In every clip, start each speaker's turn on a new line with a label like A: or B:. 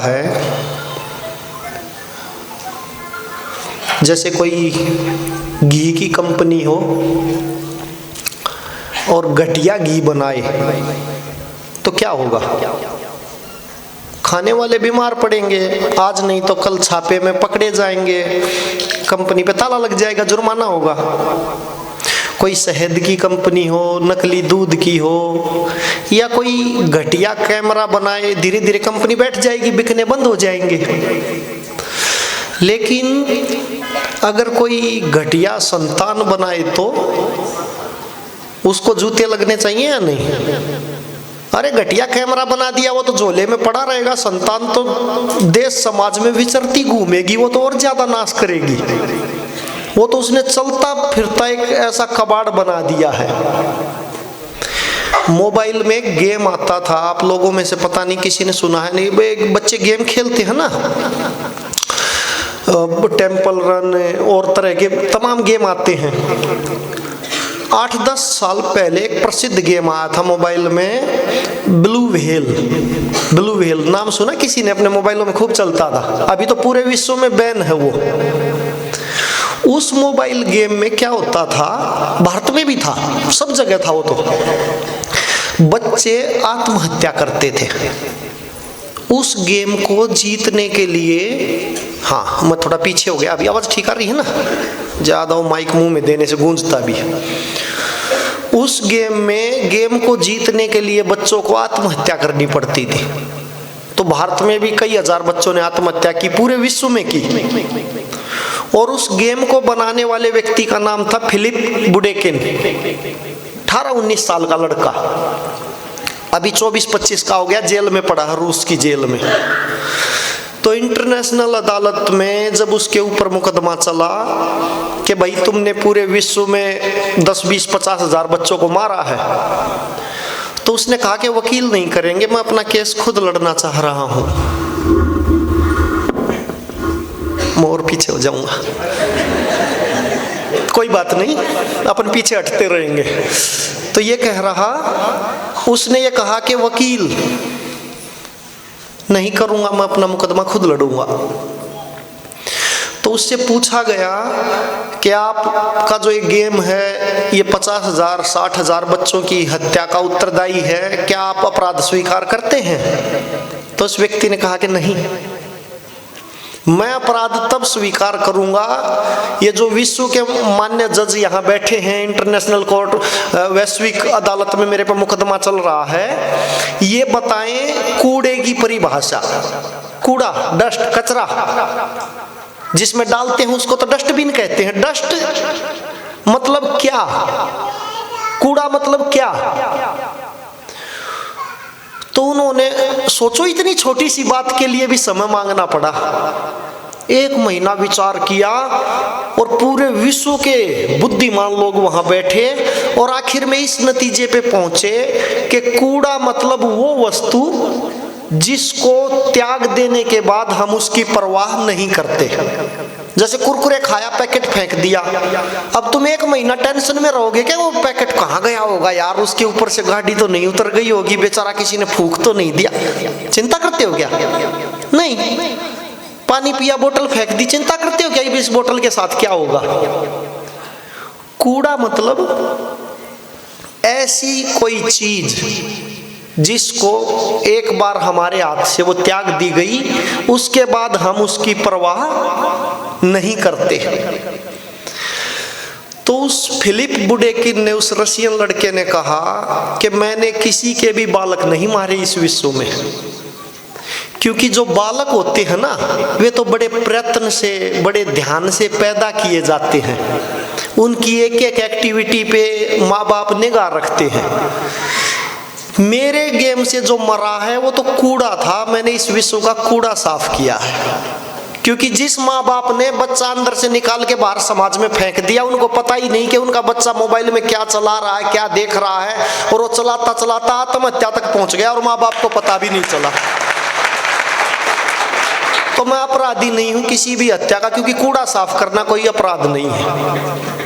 A: है जैसे कोई घी की कंपनी हो और घटिया घी बनाए तो क्या होगा? खाने वाले बीमार पड़ेंगे, आज नहीं तो कल छापे में पकड़े जाएंगे, कंपनी पे ताला लग जाएगा, जुर्माना होगा। कोई शहद की कंपनी हो, नकली दूध की हो, या कोई घटिया कैमरा बनाए, धीरे धीरे कंपनी बैठ जाएगी, बिकने बंद हो जाएंगे। लेकिन अगर कोई घटिया संतान बनाए तो उसको जूते लगने चाहिए या नहीं? अरे घटिया कैमरा बना दिया, वो तो झोले में पड़ा रहेगा, संतान तो देश समाज में विचरती घूमेगी, वो तो और ज्यादा नाश करेगी। वो तो उसने चलता फिरता एक ऐसा कबाड़ बना दिया है। मोबाइल में एक गेम आता था, आप लोगों में से पता नहीं किसी ने सुना है नहीं, बच्चे गेम खेलते हैं ना, टेम्पल रन और तरह के तमाम गेम आते हैं। 8-10 साल पहले एक प्रसिद्ध गेम आया था मोबाइल में, ब्लू व्हेल नाम सुना किसी ने? अपने मोबाइलों में खूब चलता था, अभी तो पूरे विश्व में बैन है वो। उस मोबाइल गेम में क्या होता था, भारत में भी था, सब जगह था वो, तो बच्चे आत्महत्या करते थे उस गेम को जीतने के लिए। हाँ, मैं थोड़ा पीछे हो गया, अभी आवाज ठीक आ रही है ना? ज्यादा वो माइक मुंह में देने से गूंजता भी है। उस गेम को जीतने के लिए बच्चों को आत्महत्या करनी पड़ती थी। तो भारत में भी कई हजार बच्चों ने आत्महत्या की, पूरे विश्व में की। और उस गेम को बनाने वाले व्यक्ति का नाम था फिलिप बुडेकिन, 18-19 साल का लड़का, अभी 24-25 का हो गया, जेल में पड़ा है, रूस की जेल में। तो इंटरनेशनल अदालत में जब उसके ऊपर मुकदमा चला कि भाई तुमने पूरे विश्व में 10-20-50 हजार बच्चों को मारा है, तो उसने कहा कि वकील नहीं करेंगे, मैं अपना केस खुद लड़ना चाह रहा हूं। मैं और पीछे हो जाऊंगा, कोई बात नहीं, अपन पीछे हटते रहेंगे। तो ये कह रहा, उसने ये कहा कि वकील नहीं करूंगा, मैं अपना मुकदमा खुद लड़ूंगा। तो उससे पूछा गया कि आपका जो ये गेम है ये 50,000 60,000 बच्चों की हत्या का उत्तरदायी है, क्या आप अपराध स्वीकार करते हैं? तो उस व्यक्ति ने कहा कि नहीं, मैं अपराध तब स्वीकार करूंगा, ये जो विश्व के मान्य जज यहाँ बैठे हैं, इंटरनेशनल कोर्ट, वैश्विक अदालत में मेरे पर मुकदमा चल रहा है, ये बताएं कूड़े की परिभाषा। कूड़ा, डस्ट, कचरा जिसमें डालते हैं उसको तो डस्टबिन कहते हैं। डस्ट मतलब क्या? कूड़ा मतलब क्या? तो उन्होंने सोचो, इतनी छोटी सी बात के लिए भी समय मांगना पड़ा। 1 महीना विचार किया और पूरे विश्व के बुद्धिमान लोग वहां बैठे और आखिर में इस नतीजे पे पहुंचे कि कूड़ा मतलब वो वस्तु जिसको त्याग देने के बाद हम उसकी परवाह नहीं करते। जैसे कुरकुरे खाया, पैकेट फेंक दिया, अब तुम 1 महीना टेंशन में रहोगे कि वो पैकेट कहाँ गया होगा यार, उसके ऊपर से गाड़ी तो नहीं उतर गई होगी, बेचारा किसी ने फूंक तो नहीं दिया, चिंता करते हो क्या? नहीं। पानी पिया, बोतल फेंक दी, चिंता करते हो क्या इस बोतल के साथ क्या होगा? कूड़ा मतलब ऐसी कोई चीज जिसको एक बार हमारे हाथ से वो त्याग दी गई, उसके बाद हम उसकी परवाह नहीं करते। तो उस फिलिप बुडेकिन ने, उस रशियन लड़के ने कहा कि मैंने किसी के भी बालक नहीं मारे इस विश्व में, क्योंकि जो बालक होते हैं ना, वे तो बड़े प्रयत्न से, बड़े ध्यान से पैदा किए जाते हैं, उनकी एक एक एक्टिविटी पे माँ बाप निगाह रखते हैं। मेरे गेम से जो मरा है वो तो कूड़ा था, मैंने इस विश्व का कूड़ा साफ किया है। क्योंकि जिस माँ बाप ने बच्चा अंदर से निकाल के बाहर समाज में फेंक दिया, उनको पता ही नहीं कि उनका बच्चा मोबाइल में क्या चला रहा है, क्या देख रहा है, और वो चलाता चलाता आत्महत्या तक पहुंच गया और माँ बाप को पता भी नहीं चला। तो मैं अपराधी नहीं हूं किसी भी हत्या का, क्योंकि कूड़ा साफ करना कोई अपराध नहीं है।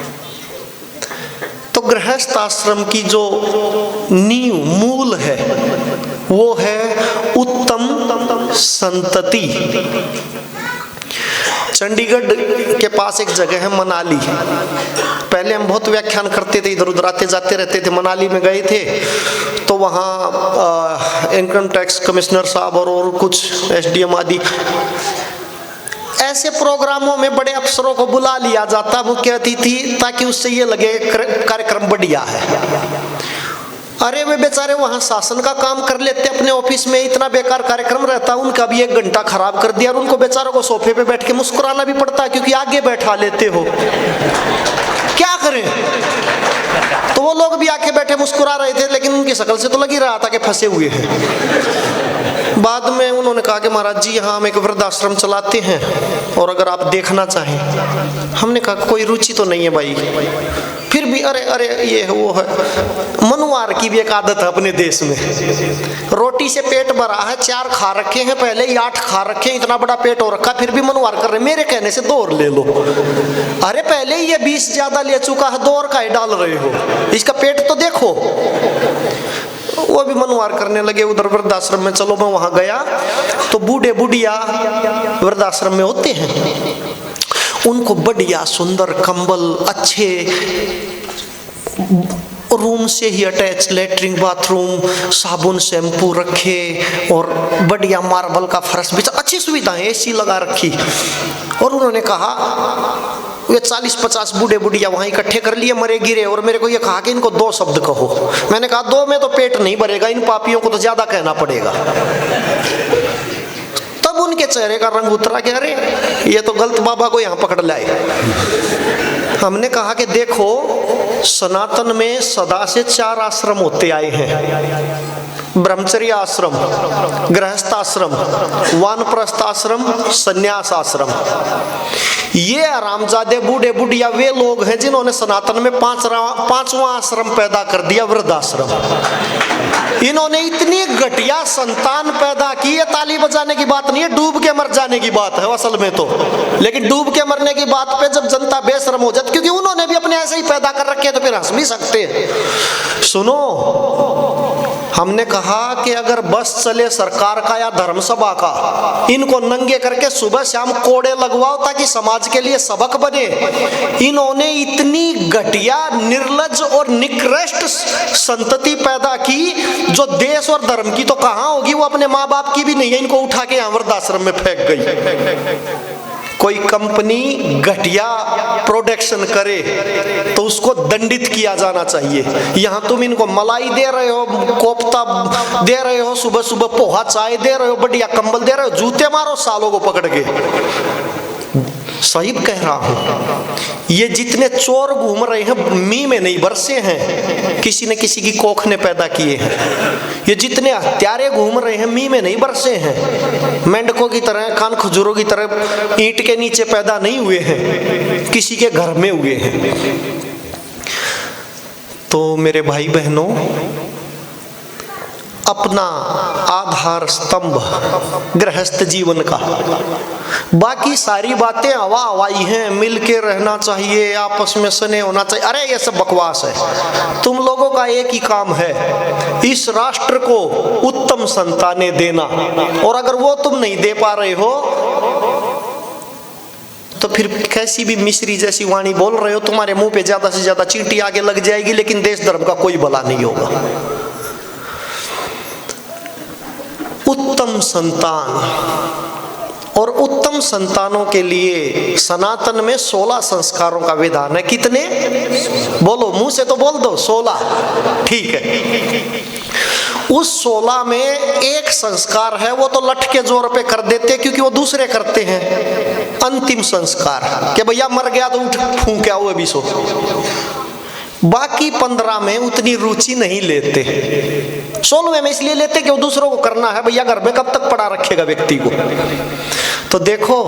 A: तो गृहस्थ आश्रम की जो नींव, मूल है, वो है उत्तम संतति। चंडीगढ़ के पास एक जगह है मनाली। पहले हम बहुत व्याख्यान करते थे, इधर उधर आते जाते रहते थे। मनाली में गए थे तो वहाँ इनकम टैक्स कमिश्नर साहब और कुछ एसडीएम आदि, ऐसे प्रोग्रामों में बड़े अफसरों को बुला लिया जाता मुख्य अतिथि, ताकि उससे ये लगे कार्यक्रम बढ़िया है। अरे वे बेचारे वहां शासन का काम कर लेते अपने ऑफिस में, इतना बेकार कार्यक्रम रहता, उनका भी 1 घंटा खराब कर दिया। और उनको बेचारों को सोफे पे बैठ के मुस्कुराना भी पड़ता है, क्योंकि आगे बैठा लेते हो, क्या करें। तो वो लोग भी आके बैठे मुस्कुरा रहे थे, लेकिन उनकी शक्ल से तो लग ही रहा था कि फंसे हुए हैं। बाद में उन्होंने कहा कि महाराज जी, यहाँ हम एक वृद्धाश्रम चलाते हैं और अगर आप देखना चाहें। हमने कहा कोई रुचि तो नहीं है भाई। फिर भी अरे अरे ये वो है, मनुवार की भी एक आदत है अपने देश में। रोटी से पेट भरा है, 4 खा रखे हैं, पहले ही 8 खा रखे हैं, इतना बड़ा पेट हो रखा, फिर भी मनुवार कर रहे। मेरे कहने से 2 और ले लो। अरे पहले ही ये 20 ज्यादा ले चुका है, 2 और काहे डाल रहे हो, इसका पेट तो देखो। वो भी मनुवार करने लगे उधर वृद्धाश्रम में। चलो मैं वहां गया तो बूढ़े बुढ़िया वृद्धाश्रम में होते हैं, उनको बढ़िया सुंदर कंबल, अच्छे रूम से ही अटैच लेटरिन बाथरूम, साबुन शैम्पू रखे और बढ़िया मार्बल का फर्श बिछा, अच्छी सुविधाएं, एसी लगा रखी। और उन्होंने कहा, ये 40-50 बूढ़े बुढ़िया वहां इकट्ठे कर लिए मरे गिरे, और मेरे को ये कहा कि इनको 2 शब्द कहो। मैंने कहा 2 में तो पेट नहीं भरेगा, इन पापियों को तो ज्यादा कहना पड़ेगा। तब उनके चेहरे का रंग उतरा कि अरे ये तो गलत बाबा को यहाँ पकड़ लाए। हमने कहा कि देखो, सनातन में सदा से 4 आश्रम होते आए हैं, ब्रह्मचर्य आश्रम, गृहस्थ आश्रम, वानप्रस्थ आश्रम, संन्यास आश्रम। ये आरामजादे बूढ़े बुढ़िया वे लोग हैं जिन्होंने सनातन में 5वां आश्रम पैदा कर दिया, वृद्धाश्रम। इन्होंने इतनी घटिया संतान पैदा की, ये ताली बजाने की बात नहीं है, डूब के मर जाने की बात है असल में तो। लेकिन डूब के मरने की बात पे जब जनता बेशर्म हो जाती, क्योंकि उन्होंने भी अपने ऐसे ही पैदा कर रखे हैं, तो फिर हंस भी सकते हैं। सुनो, हमने कहा कि अगर बस चले सरकार का या धर्मसभा का, इनको नंगे करके सुबह शाम कोड़े लगवाओ ताकि समाज के लिए सबक बने। इन्होंने इतनी घटिया, निर्लज्ज और निकृष्ट संतति पैदा की, जो देश और धर्म की तो कहां होगी, वो अपने माँ बाप की भी नहीं है। इनको उठा के यहाँ वृद्धाश्रम में फेंक गई। कोई कंपनी घटिया प्रोडक्शन करे तो उसको दंडित किया जाना चाहिए। यहाँ तुम इनको मलाई दे रहे हो, कोफ्ता दे रहे हो, सुबह सुबह पोहा चाय दे रहे हो, बढ़िया कंबल दे रहे हो, जूते मारो सालों को पकड़ के। सही कह रहा हूं, ये जितने चोर घूम रहे हैं मी में नहीं बरसे हैं, किसी ने किसी की कोख ने पैदा किए हैं। ये जितने हत्यारे घूम रहे हैं मी में नहीं बरसे हैं, मेंढकों की तरह, कान खजूरों की तरह ईंट के नीचे पैदा नहीं हुए हैं, किसी के घर में हुए हैं। तो मेरे भाई बहनों, अपना आधार स्तंभ गृहस्थ जीवन का, बाकी सारी बातें हवा हवाई हैं, मिल के रहना चाहिए, आपस में स्नेह होना चाहिए, अरे ये सब बकवास है। तुम लोगों का एक ही काम है, इस राष्ट्र को उत्तम संतानें देना, और अगर वो तुम नहीं दे पा रहे हो तो फिर कैसी भी मिश्री जैसी वाणी बोल रहे हो, तुम्हारे मुंह पे ज्यादा से ज्यादा चींटी आगे लग जाएगी, लेकिन देश धर्म का कोई भला नहीं होगा। उत्तम संतान, और उत्तम संतानों के लिए सनातन में 16 संस्कारों का विधान है। कितने? बोलो, मुंह से तो बोल दो, 16। ठीक है, उस 16 में एक संस्कार है, वो तो लठ के जोर पे कर देते क्योंकि वो दूसरे करते हैं। अंतिम संस्कार कि भैया मर गया तो उठ फूंक आओ अभी सो। बाकी 15 में उतनी रुचि नहीं लेते, 16वें में इसलिए लेते कि वो दूसरों को करना है, भैया घर में कब तक पड़ा रखेगा व्यक्ति को। तो देखो,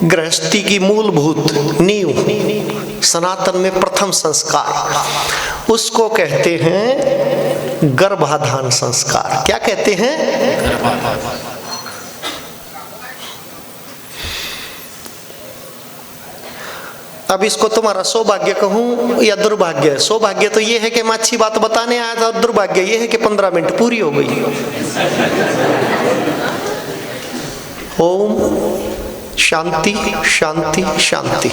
A: गृहस्थी की मूलभूत नींव सनातन में प्रथम संस्कार, उसको कहते हैं गर्भाधान संस्कार। क्या कहते हैं? गर्भाधान। अब इसको तुम्हारा सौभाग्य कहूं या दुर्भाग्य? सौभाग्य तो ये है कि मैं अच्छी बात बताने आया था, दुर्भाग्य ये है कि 15 मिनट पूरी हो गई। ओम शांति शांति शांति।